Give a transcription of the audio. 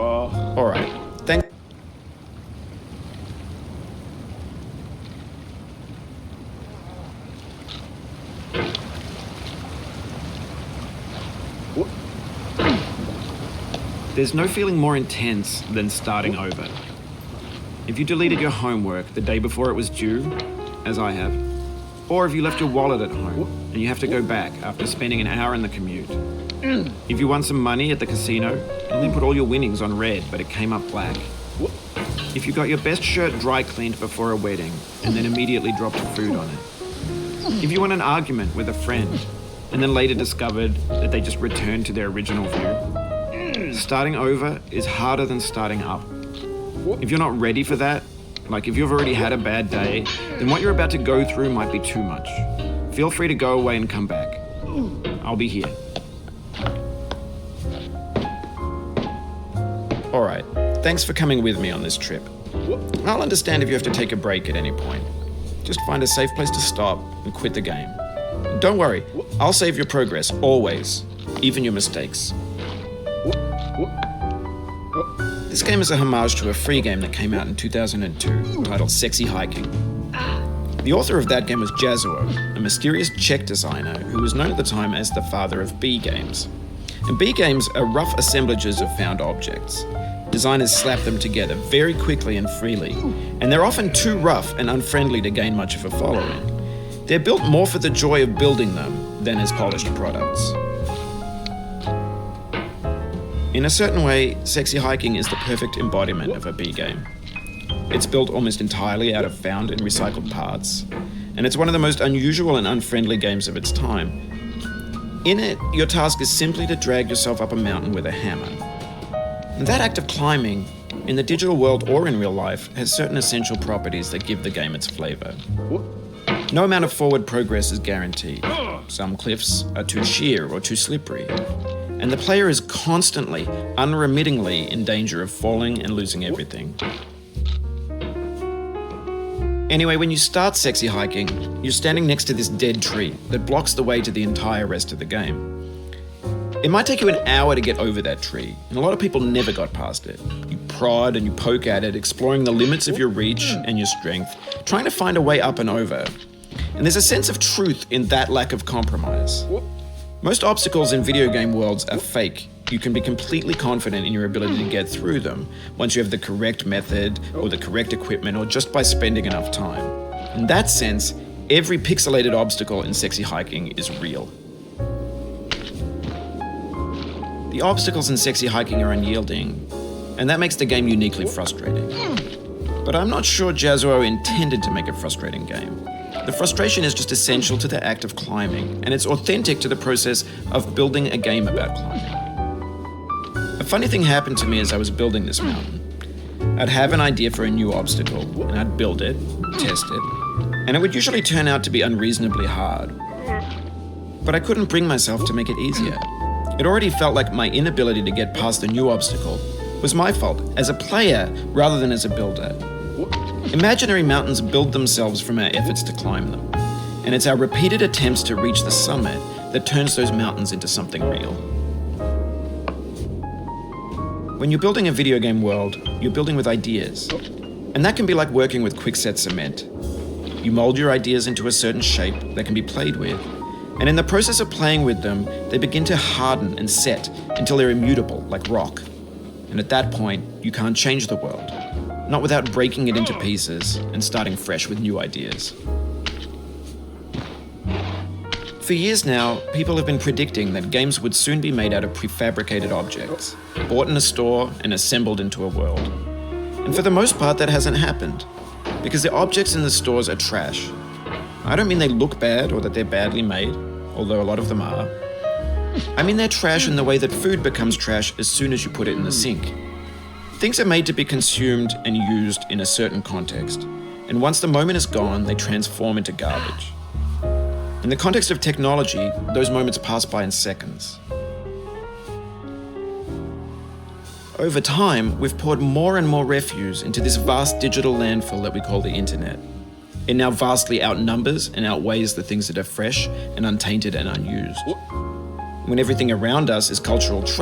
All right. Thank. There's no feeling more intense than starting over. If you deleted your homework the day before it was due, as I have, or if you left your wallet at home and you have to go back after spending an hour in the commute. If you won some money at the casino and then put all your winnings on red but it came up black. If you got your best shirt dry cleaned before a wedding and then immediately dropped food on it. If you won an argument with a friend and then later discovered that they just returned to their original view. Starting over is harder than starting up. If you're not ready for that, like if you've already had a bad day, then what you're about to go through might be too much. Feel free to go away and come back. I'll be here. All right, thanks for coming with me on this trip. I'll understand if you have to take a break at any point. Just find a safe place to stop and quit the game. And don't worry, I'll save your progress, always, even your mistakes. This game is a homage to a free game that came out in 2002 titled Sexy Hiking. The author of that game was Jazuo, a mysterious Czech designer who was known at the time as the father of B games. And B games are rough assemblages of found objects. Designers slap them't very quickly and freely, and they're often too rough and unfriendly to gain much of a following. They're built more for the joy of building them than as polished products. In a certain way, Sexy Hiking is the perfect embodiment of a B game. It's built almost entirely out of found and recycled parts, and it's one of the most unusual and unfriendly games of its time. In it, your task is simply to drag yourself up a mountain with a hammer. And that act of climbing, in the digital world or in real life, has certain essential properties that give the game its flavor. No amount of forward progress is guaranteed. Some cliffs are too sheer or too slippery. And the player is constantly, unremittingly in danger of falling and losing everything. Anyway, when you start Sexy Hiking, you're standing next to this dead tree that blocks the way to the entire rest of the game. It might take you an hour to get over that tree, and a lot of people never got past it. You prod and you poke at it, exploring the limits of your reach and your strength, trying to find a way up and over. And there's a sense of truth in that lack of compromise. Most obstacles in video game worlds are fake. You can be completely confident in your ability to get through them once you have the correct method or the correct equipment or just by spending enough time. In that sense, every pixelated obstacle in Sexy Hiking is real. The obstacles in Sexy Hiking are unyielding, and that makes the game uniquely frustrating. But I'm not sure Jazuo intended to make a frustrating game. The frustration is just essential to the act of climbing, and it's authentic to the process of building a game about climbing. A funny thing happened to me as I was building this mountain. I'd have an idea for a new obstacle, and I'd build it, test it, and it would usually turn out to be unreasonably hard. But I couldn't bring myself to make it easier. It already felt like my inability to get past the new obstacle was my fault as a player rather than as a builder. Imaginary mountains build themselves from our efforts to climb them, and it's our repeated attempts to reach the summit that turns those mountains into something real. When you're building a video game world, you're building with ideas, and that can be like working with quickset cement. You mold your ideas into a certain shape that can be played with, and in the process of playing with them, they begin to harden and set until they're immutable, like rock. And at that point, you can't change the world. Not without breaking it into pieces and starting fresh with new ideas. For years now, people have been predicting that games would soon be made out of prefabricated objects, bought in a store and assembled into a world. And for the most part, that hasn't happened, because the objects in the stores are trash. I don't mean they look bad or that they're badly made, although a lot of them are. I mean they're trash in the way that food becomes trash as soon as you put it in the sink. Things are made to be consumed and used in a certain context, and once the moment is gone, they transform into garbage. In the context of technology, those moments pass by in seconds. Over time, we've poured more and more refuse into this vast digital landfill that we call the internet. It now vastly outnumbers and outweighs the things that are fresh and untainted and unused. When everything around us is cultural trash,